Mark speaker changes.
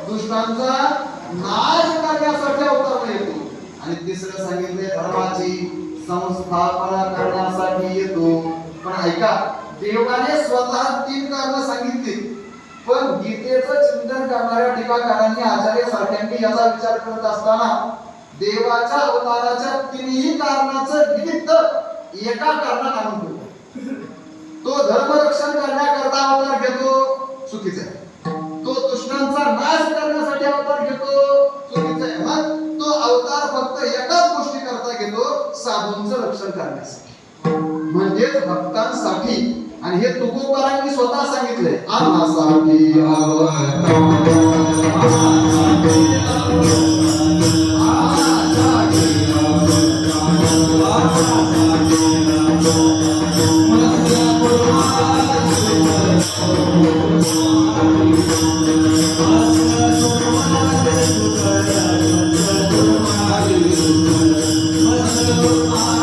Speaker 1: दुष्टांचा नाश करण्यासाठी अवतारला येतो. आणि तिसरं सांगितले धर्माची संस्थापना करण्यासाठी येतो. पण ऐका, देवाने स्वतः 3 कारण सांगितली, पण गीतेचं चिंतन करणाऱ्या टीकाकारांनी आचार्य सारख्यांनी याचा विचार करत असताना देवाच्या अवताराच्या 3ही कारणाचं निमित्त एका कारणात आणून ठेवतो. तो धर्मरक्षण करण्याकरता अवतार घेतो, चुकीचं आहे. तो दुष्टांचा नाश करण्यासाठी अवतार घेतो, चुकीचं आहे. मग तो अवतार फक्त एकाच गोष्टी करता घेतो, साधूंचं रक्षण करण्यासाठी, म्हणजेच भक्तांसाठी. आणि हे तुकोबारांनी स्वतः सांगितलंय, आम्हासाठी
Speaker 2: Oh